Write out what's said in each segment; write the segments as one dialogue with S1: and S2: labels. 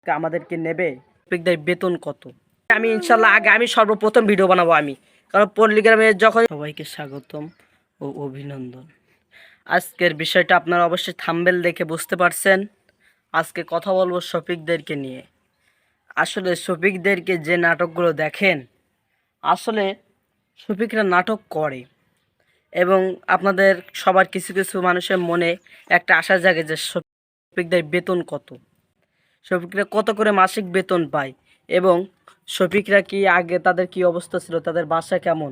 S1: আমাদেরকে নেবে শফিকদের বেতন কত? আমি ইনশাল্লাহ আমি সর্বপ্রথম ভিডিও বানাবো আমি, কারণ পল্লীগ্রামে যখন সবাইকে স্বাগতম ও অভিনন্দন। আজকের বিষয়টা আপনারা অবশ্যই থাম্বনেল দেখে বুঝতে পারছেন। আজকে কথা বলবো শফিকদেরকে নিয়ে। আসলে শফিকদেরকে যে নাটকগুলো দেখেন, আসলে শফিকরা নাটক করে এবং আপনাদের সবার কিছু কিছু মানুষের মনে একটা আশা জাগে যে শফিকদের বেতন কত, শফিকরা কত করে মাসিক বেতন পায় এবং শফিকরা কি আগে তাদের কি অবস্থা ছিল, তাদের বাসা কেমন,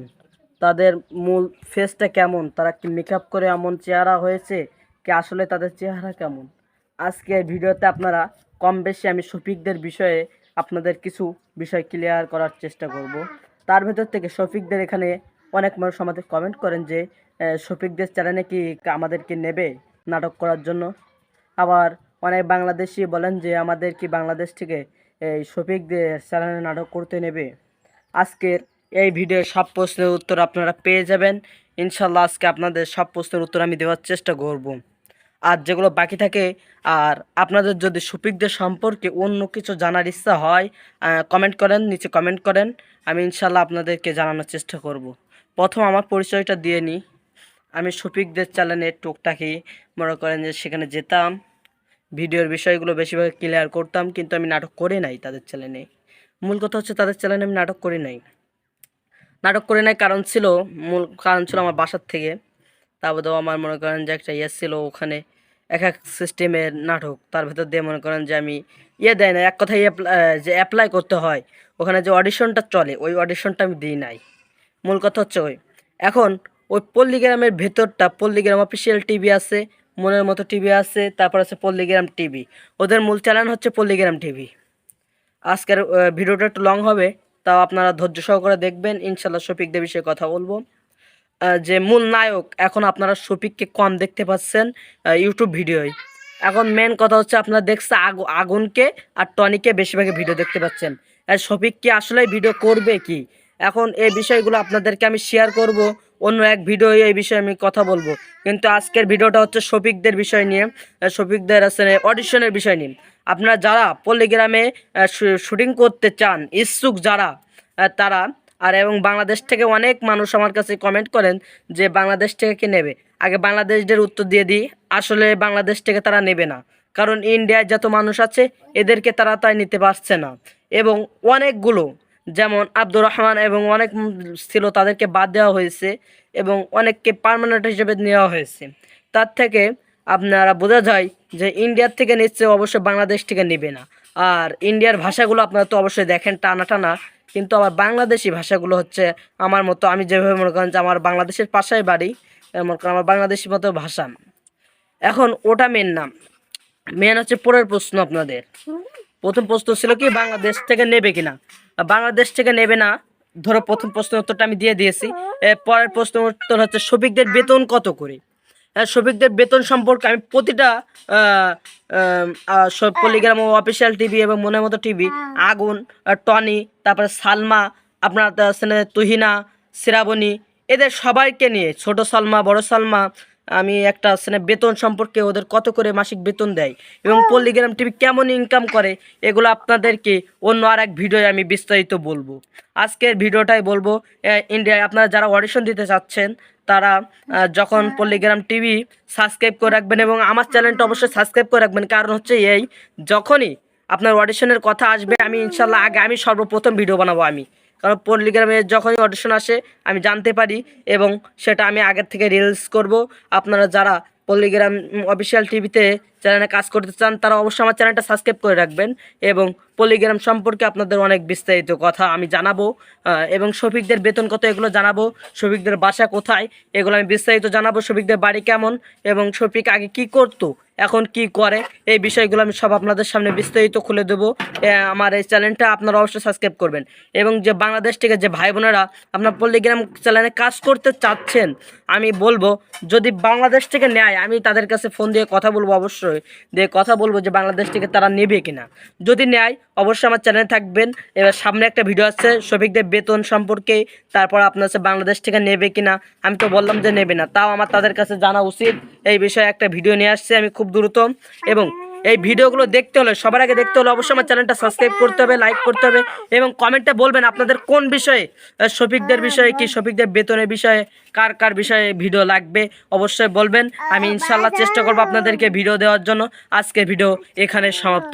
S1: তাদের মূল ফেসটা কেমন, তারা কি মেকআপ করে এমন চেহারা হয়েছে কি আসলে তাদের চেহারা কেমন। আজকে ভিডিওতে আপনারা কম বেশি আমি শফিকদের বিষয়ে আপনাদের কিছু বিষয় ক্লিয়ার করার চেষ্টা করব। তার ভেতর থেকে শফিকদের এখানে অনেক মানুষ আমাদের কমেন্ট করেন যে শফিকদের চ্যানেলে কি আমাদেরকে নেবে নাটক করার জন্য। আবার অনেক বাংলাদেশি বলেন যে আমাদের কি বাংলাদেশ থেকে এই শফিকদের চ্যানেলে নাটক করতে নেবে। আজকের এই ভিডিওর সব প্রশ্নের উত্তর আপনারা পেয়ে যাবেন ইনশাল্লাহ। আজকে আপনাদের সব প্রশ্নের উত্তর আমি দেওয়ার চেষ্টা করব। আর যেগুলো বাকি থাকে, আর আপনাদের যদি শফিকদের সম্পর্কে অন্য কিছু জানার ইচ্ছা হয় কমেন্ট করেন, নিচে কমেন্ট করেন, আমি ইনশাল্লাহ আপনাদেরকে জানানোর চেষ্টা করব। প্রথম আমার পরিচয়টা দিয়ে নিই। আমি শফিকদের চ্যানেলে টুকটাকি মনে করেন যে সেখানে যেতাম, ভিডিওর বিষয়গুলো বেশিরভাগ ক্লিয়ার করতাম, কিন্তু আমি নাটক করে নাই তাদের চ্যানেলে। মূল কথা হচ্ছে তাদের চ্যানেলে আমি নাটক করে নাই। মূল কারণ ছিল আমার বাসার থেকে। তারপরেও আমার মনে করেন যে একটা ছিল, ওখানে এক এক সিস্টেমের নাটক, তার ভেতর দিয়ে মনে করেন যে আমি দেয় না, এক কথায় যে অ্যাপ্লাই করতে হয়, ওখানে যে অডিশনটা চলে ওই অডিশনটা আমি দিই নাই। মূল কথা হচ্ছে এখন ওই পল্লীগ্রামের ভেতরটা, পল্লীগ্রাম অফিসিয়াল টিভি আছে, মনের মতো টিভি আছে, তারপর আছে পল্লীগ্রাম টিভি, ওদের মূল চ্যানেল হচ্ছে পল্লীগ্রাম টিভি। আজকের ভিডিওটা একটু লং হবে, তাও আপনারা ধৈর্য সহকারে দেখবেন। ইনশাল্লাহ শফিকদের বিষয়ে কথা বলবো। যে মূল নায়ক, এখন আপনারা শফিককে কম দেখতে পাচ্ছেন ইউটিউব ভিডিওয়। এখন মেন কথা হচ্ছে আপনারা দেখছে আগুনকে আর টনিকে বেশিরভাগে ভিডিও দেখতে পাচ্ছেন। আর শফিক কি আসলে ভিডিও করবে কি, এখন এই বিষয়গুলো আপনাদেরকে আমি শেয়ার করব অন্য এক ভিডিও, এই বিষয়ে আমি কথা বলবো। কিন্তু আজকের ভিডিওটা হচ্ছে শফিকদের বিষয় নিয়ে, শফিকদের আসলে অডিশনের বিষয় নিয়ে। আপনারা যারা পল্লীগ্রামে শুটিং করতে চান ইচ্ছুক যারা, তারা এবং বাংলাদেশ থেকে অনেক মানুষ আমার কাছে কমেন্ট করেন যে বাংলাদেশ থেকে কে নেবে। আগে বাংলাদেশদের উত্তর দিয়ে দিই, আসলে বাংলাদেশ থেকে তারা নেবে না, কারণ ইন্ডিয়ায় যত মানুষ আছে এদেরকে তারা তাই নিতে পারছে না। এবং অনেকগুলো যেমন আব্দুর রহমান এবং অনেক ছিল, তাদেরকে বাদ দেওয়া হয়েছে এবং অনেককে পার্মানেন্ট হিসেবে নেওয়া হয়েছে। তার থেকে আপনারা বোঝা যায় যে ইন্ডিয়ার থেকে নিচ্ছে, অবশ্যই বাংলাদেশ থেকে নেবে না। আর ইন্ডিয়ার ভাষাগুলো আপনারা তো অবশ্যই দেখেন টানা টানা, কিন্তু আমার বাংলাদেশি ভাষাগুলো হচ্ছে আমার মতো, আমি যেভাবে মনে করেন যে আমার বাংলাদেশের পাশায় বাড়ি, মনে করেন আমার বাংলাদেশি মতো ভাষা। এখন ওটা মেন না, মেন হচ্ছে পরের প্রশ্ন আপনাদের। প্রথম প্রশ্ন ছিল কি বাংলাদেশ থেকে নেবে কিনা। বাংলাদেশ থেকে নেবে না, ধরো প্রথম প্রশ্নের উত্তরটা আমি দিয়ে দিয়েছি। পরের প্রশ্নের উত্তর হচ্ছে শফিকদের বেতন কত করে। শফিকদের বেতন সম্পর্কে আমি প্রতিটা পল্লীগ্রাম অফিসিয়াল টিভি এবং মনের মতো টিভি, আগুন, টনি, তারপরে সালমা, আপনার তুহিনা, শ্রাবণী, এদের সবাইকে নিয়ে, ছোট সালমা, বড় সালমা, আমি একটা বেতন সম্পর্কে, ওদের কত করে মাসিক বেতন দেয় এবং পল্লীগ্রাম টিভি কেমন ইনকাম করে, এগুলো আপনাদেরকে অন্য আর এক ভিডিওয় আমি বিস্তারিত বলবো। আজকের ভিডিওটাই বলবো ইন্ডিয়ায় আপনারা যারা অডিশন দিতে চাচ্ছেন, তারা যখন পল্লীগ্রাম টিভি সাবস্ক্রাইব করে রাখবেন এবং আমার চ্যানেলটা অবশ্যই সাবস্ক্রাইব করে রাখবেন। কারণ হচ্ছে যখনই আপনার অডিশনের কথা আসবে, আমি ইনশাল্লাহ আমি সর্বপ্রথম ভিডিও বানাবো আমি, কারণ পল্লীগ্রামে যখনই অডিশন আসে আমি জানতে পারি এবং সেটা আমি আগের থেকে রিলস করব। আপনারা যারা পল্লীগ্রাম অফিসিয়াল টিভিতে চ্যানেলে কাজ করতে চান, তারা অবশ্যই আমার চ্যানেলটা সাবস্ক্রাইব করে রাখবেন এবং পল্লীগ্রাম সম্পর্কে আপনাদের অনেক বিস্তারিত কথা আমি জানাবো এবং শফিকদের বেতন কত এগুলো জানাবো, শফিকদের বাসা কোথায় এগুলো আমি বিস্তারিত জানাবো, শফিকদের বাড়ি কেমন এবং শফিক আগে কি করতো এখন কি করে, এই বিষয়গুলো আমি সব আপনাদের সামনে বিস্তারিত খুলে দেবো। আমার এই চ্যানেলটা আপনারা অবশ্যই সাবস্ক্রাইব করবেন এবং যে বাংলাদেশ থেকে যে ভাই বোনেরা আপনার পল্লীগ্রাম চ্যানেলে কাজ করতে চাচ্ছেন, আমি বলবো যদি বাংলাদেশ থেকে নেয়, আমি তাদের কাছে ফোন দিয়ে কথা বলবো, অবশ্যই দিয়ে কথা বলবো যে বাংলাদেশ থেকে তারা নেবে কিনা। যদি নেয় অবশ্যই আমার চ্যানেলে থাকবেন। এবার সামনে একটা ভিডিও আছে শফিকদের বেতন সম্পর্কে, তারপর আপনার বাংলাদেশ থেকে নেবে কিনা। আমি তো বললাম যে নেবে না, তাও আমার তাদের কাছে জানা উচিত। এই বিষয়ে একটা ভিডিও নিয়ে আসছে আমি খুব দ্রুত এবং এই ভিডিওগুলো দেখতে হলে সবার আগে দেখতে হলে অবশ্যই আমার চ্যানেলটা সাবস্ক্রাইব করতে হবে, লাইক করতে হবে এবং কমেন্টে বলবেন আপনাদের কোন বিষয়ে, শফিকদের বিষয়ে কি শফিকদের বেতনের বিষয়ে, কার কার বিষয়ে ভিডিও লাগবে অবশ্যই বলবেন। আমি ইনশাল্লাহ চেষ্টা করবো আপনাদেরকে ভিডিও দেওয়ার জন্য। আজকের ভিডিও এখানে সমাপ্ত।